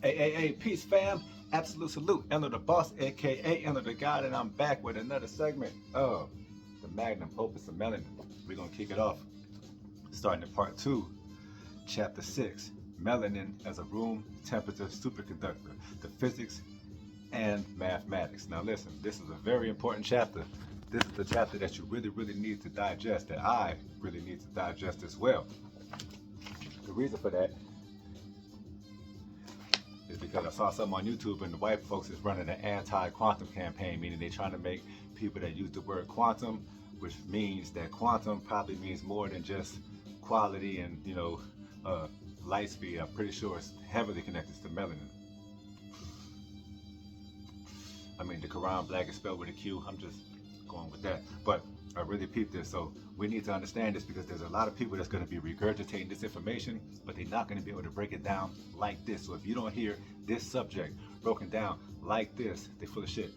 Hey, peace fam. Absolute salute. Enter the boss, aka Enter the God, and I'm back with another segment of the Magnum Opus of Melanin. We're gonna kick it off, starting in part 2, chapter 6, Melanin as a room temperature superconductor, the physics and mathematics. Now listen, this is a very important chapter. This is the chapter that you really need to digest, that I really need to digest as well. The reason for that is because I saw something on YouTube and the white folks is running an anti-quantum campaign, meaning they're trying to make people that use the word quantum, which means that quantum probably means more than just quality and, light speed. I'm pretty sure it's heavily connected to melanin. I mean, the Quran black is spelled with a Q. I'm just going with that. But I really peeped this. So we need to understand this because there's a lot of people that's going to be regurgitating this information, but they're not going to be able to break it down like this. So if you don't hear this subject broken down like this, they're full of shit.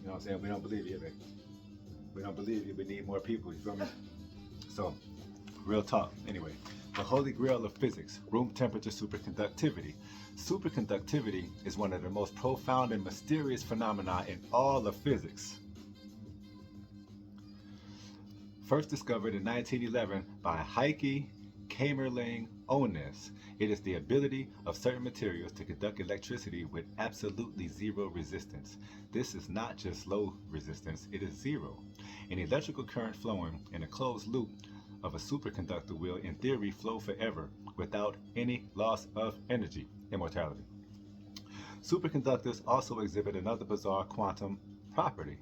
You know what I'm saying? We don't believe you, baby. We don't believe you. We need more people. You feel me? So, real talk. Anyway, the holy grail of physics, room temperature superconductivity. Superconductivity is one of the most profound and mysterious phenomena in all of physics. First discovered in 1911 by Heike Kamerlingh Onnes, it is the ability of certain materials to conduct electricity with absolutely zero resistance. This is not just low resistance, it is zero. An electrical current flowing in a closed loop of a superconductor will, in theory, flow forever without any loss of energy, immortality. Superconductors also exhibit another bizarre quantum property,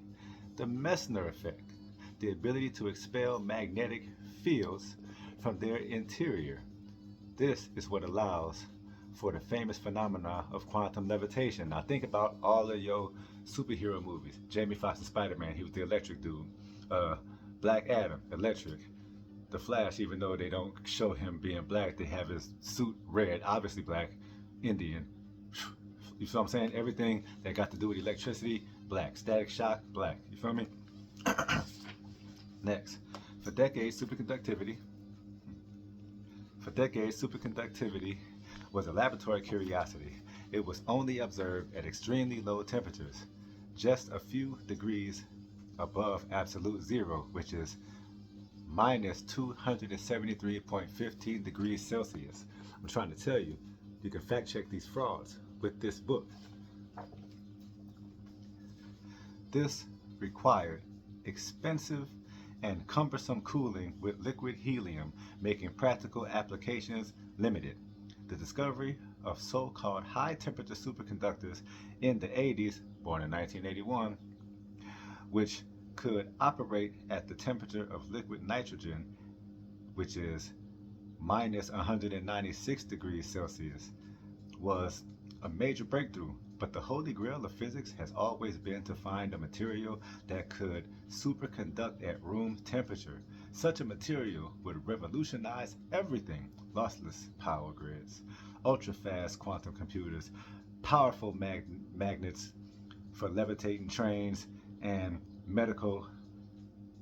the Messner effect, the ability to expel magnetic fields from their interior. This is what allows for the famous phenomena of quantum levitation. Now think about all of your superhero movies. Jamie Foxx's Spider-Man, he was the electric dude. Black Adam, electric. The Flash, even though they don't show him being black, they have his suit red, obviously black, Indian. You feel what I'm saying? Everything that got to do with electricity, black. Static shock, black. You feel me? Next, for decades, superconductivity was a laboratory curiosity. It was only observed at extremely low temperatures, just a few degrees above absolute zero, which is minus 273.15 degrees Celsius. I'm trying to tell you, you can fact check these frauds with this book. This required expensive and cumbersome cooling with liquid helium, making practical applications limited. The discovery of so-called high-temperature superconductors in the 80s, born in 1981, which could operate at the temperature of liquid nitrogen, which is minus 196 degrees Celsius, was a major breakthrough. But the holy grail of physics has always been to find a material that could superconduct at room temperature. Such a material would revolutionize everything: lossless power grids, ultra-fast quantum computers, powerful magnets for levitating trains, and medical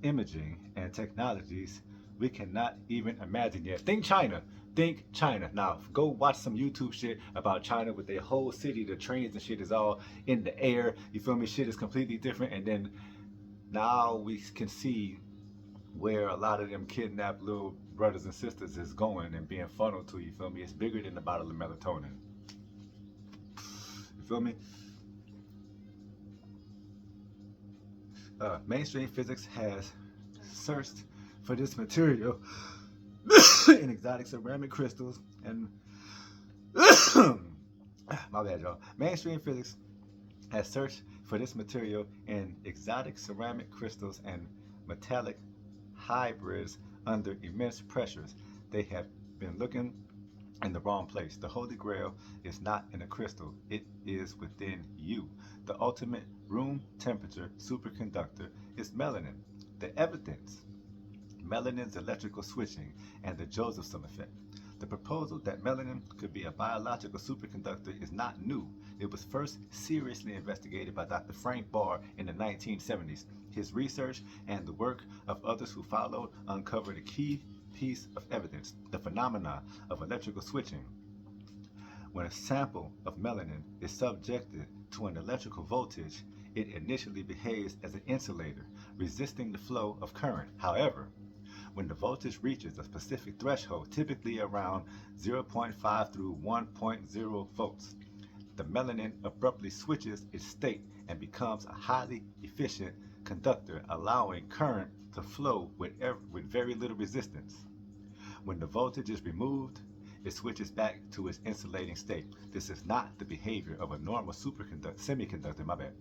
imaging and technologies we cannot even imagine yet. Think China. Think China. Now, go watch some YouTube shit about China with their whole city. The trains and shit is all in the air. You feel me? Shit is completely different. And then now we can see where a lot of them kidnapped little brothers and sisters is going and being funneled to. You feel me? It's bigger than a bottle of melatonin. You feel me? Mainstream physics has searched for this material in exotic ceramic crystals and my bad, y'all. Mainstream physics has searched for this material in exotic ceramic crystals and metallic hybrids under immense pressures. They have been looking in the wrong place. The Holy Grail is not in a crystal. It is within you. The ultimate room temperature superconductor is melanin. The evidence: melanin's electrical switching and the Josephson effect. The proposal that melanin could be a biological superconductor is not new. It was first seriously investigated by Dr. Frank Barr in the 1970s. His research and the work of others who followed uncovered a key piece of evidence: the phenomena of electrical switching. When a sample of melanin is subjected to an electrical voltage, it initially behaves as an insulator, resisting the flow of current. However, when the voltage reaches a specific threshold, typically around 0.5 through 1.0 volts, the melanin abruptly switches its state and becomes a highly efficient conductor, allowing current to flow with very little resistance. When the voltage is removed, it switches back to its insulating state. This is not the behavior of a normal semiconductor, my bad.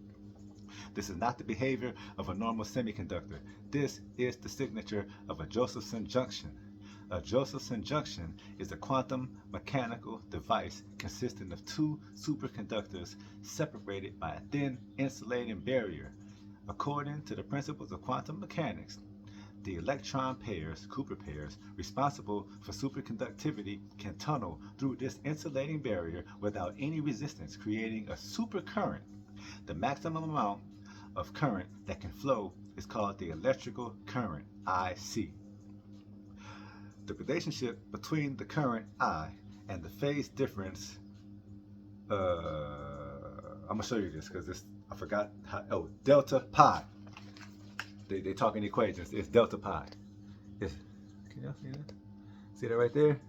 This is not the behavior of a normal semiconductor. This is the signature of a Josephson junction. A Josephson junction is a quantum mechanical device consisting of two superconductors separated by a thin insulating barrier. According to the principles of quantum mechanics, the electron pairs, Cooper pairs, responsible for superconductivity can tunnel through this insulating barrier without any resistance, creating a supercurrent. The maximum amount of current that can flow is called the electrical current, IC. The relationship between the current I and the phase difference, I'm going to show you this because I forgot how, delta pi. They talk in equations. It's delta pi. Can y'all see that? See that right there?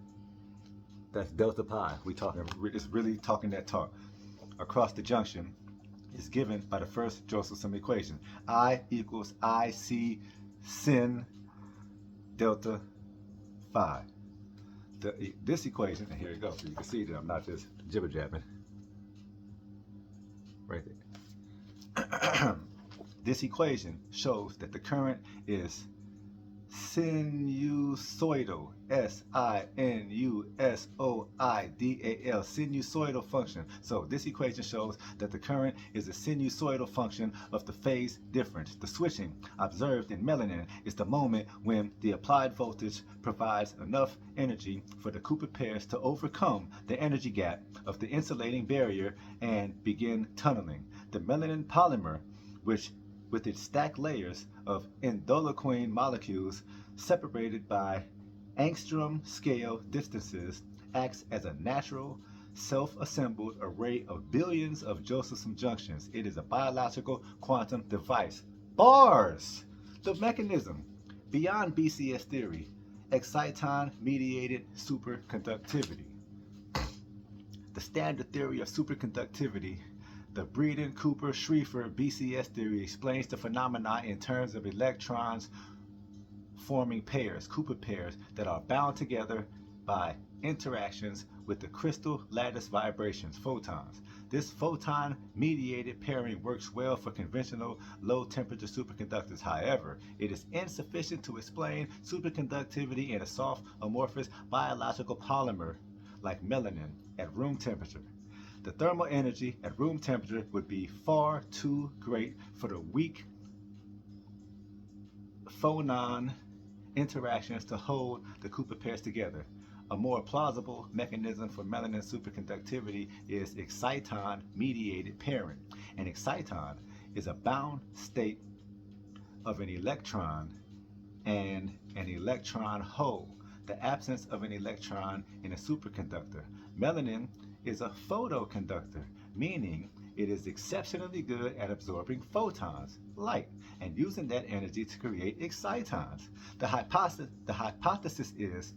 That's delta pi. It's really talking that talk. Across the junction is given by the first Josephson equation. I equals IC sin delta phi. This equation, and here you go, so you can see that I'm not just jibber-jabbing. Right there. This equation shows that the current is sinusoidal, sinusoidal, sinusoidal function. So this equation shows that the current is a sinusoidal function of the phase difference. The switching observed in melanin is the moment when the applied voltage provides enough energy for the Cooper pairs to overcome the energy gap of the insulating barrier and begin tunneling. The melanin polymer, which with its stacked layers of indoloquine molecules separated by angstrom scale distances, acts as a natural, self-assembled array of billions of Josephson junctions. It is a biological quantum device. Bars! The mechanism. Beyond BCS theory, exciton-mediated superconductivity. The standard theory of superconductivity, the Breeden-Cooper-Schrieffer BCS theory, explains the phenomena in terms of electrons forming pairs, Cooper pairs, that are bound together by interactions with the crystal lattice vibrations, photons. This photon-mediated pairing works well for conventional low-temperature superconductors. However, it is insufficient to explain superconductivity in a soft, amorphous biological polymer like melanin at room temperature. The thermal energy at room temperature would be far too great for the weak phonon interactions to hold the Cooper pairs together. A more plausible mechanism for melanin superconductivity is exciton-mediated pairing. An exciton is a bound state of an electron and an electron hole, the absence of an electron in a superconductor. Melanin is a photoconductor, meaning it is exceptionally good at absorbing photons, light, and using that energy to create excitons. The hypothesis is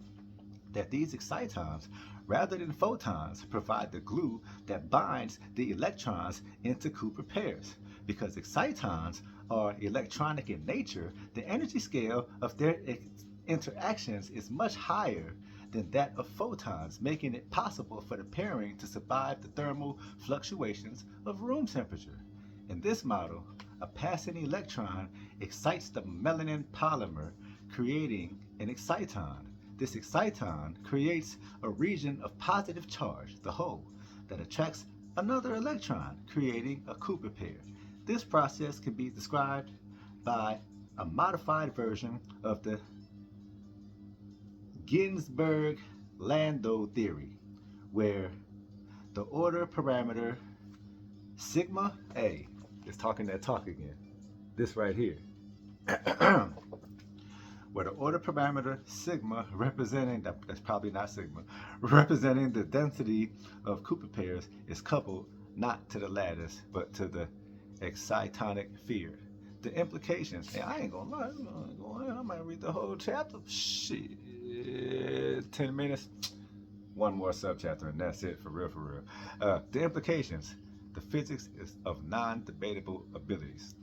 that these excitons, rather than photons, provide the glue that binds the electrons into Cooper pairs. Because excitons are electronic in nature, the energy scale of their interactions is much higher than that of photons, making it possible for the pairing to survive the thermal fluctuations of room temperature. In this model, a passing electron excites the melanin polymer, creating an exciton. This exciton creates a region of positive charge, the hole, that attracts another electron, creating a Cooper pair. This process can be described by a modified version of the Ginzburg-Landau theory, where the order parameter sigma A is talking that talk again. This right here. where the order parameter sigma representing, that's probably not sigma, representing the density of Cooper pairs is coupled not to the lattice, but to the excitonic field. The implications, and I ain't gonna lie, I might read the whole chapter. Shit, 10 minutes. One more subchapter, and that's it, for real, for real. The implications, the physics is of non-debatable abilities.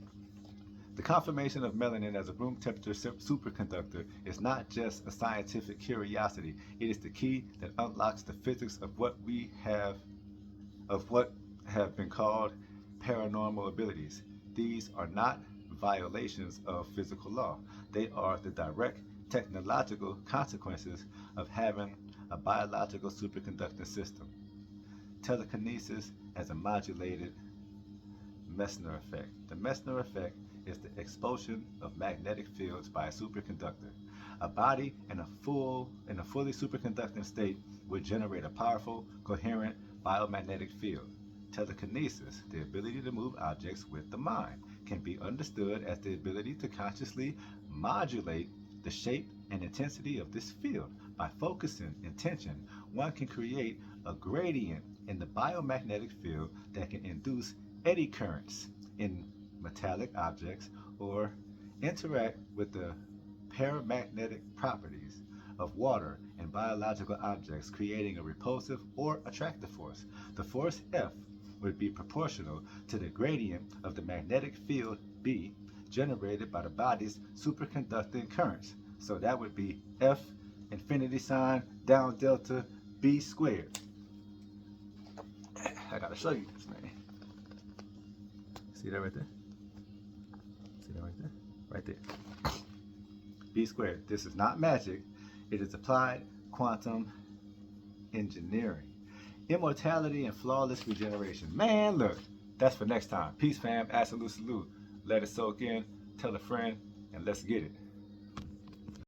The confirmation of melanin as a room temperature superconductor is not just a scientific curiosity. It is the key that unlocks the physics of what have been called paranormal abilities. These are not violations of physical law. They are the direct technological consequences of having a biological superconducting system. Telekinesis as a modulated Messner effect. The Messner effect is the expulsion of magnetic fields by a superconductor. A body in a fully superconducting state would generate a powerful, coherent biomagnetic field. Telekinesis, the ability to move objects with the mind, can be understood as the ability to consciously modulate the shape and intensity of this field. By focusing intention, one can create a gradient in the biomagnetic field that can induce eddy currents in metallic objects or interact with the paramagnetic properties of water and biological objects, creating a repulsive or attractive force. The force F would be proportional to the gradient of the magnetic field B generated by the body's superconducting currents. So that would be F infinity sign down delta B squared. I gotta show you this, man. See that right there? See that right there? Right there. B squared. This is not magic. It is applied quantum engineering. Immortality and flawless regeneration. Man, look, that's for next time. Peace, fam. Absolute salute. Let it soak in. Tell a friend, and let's get it.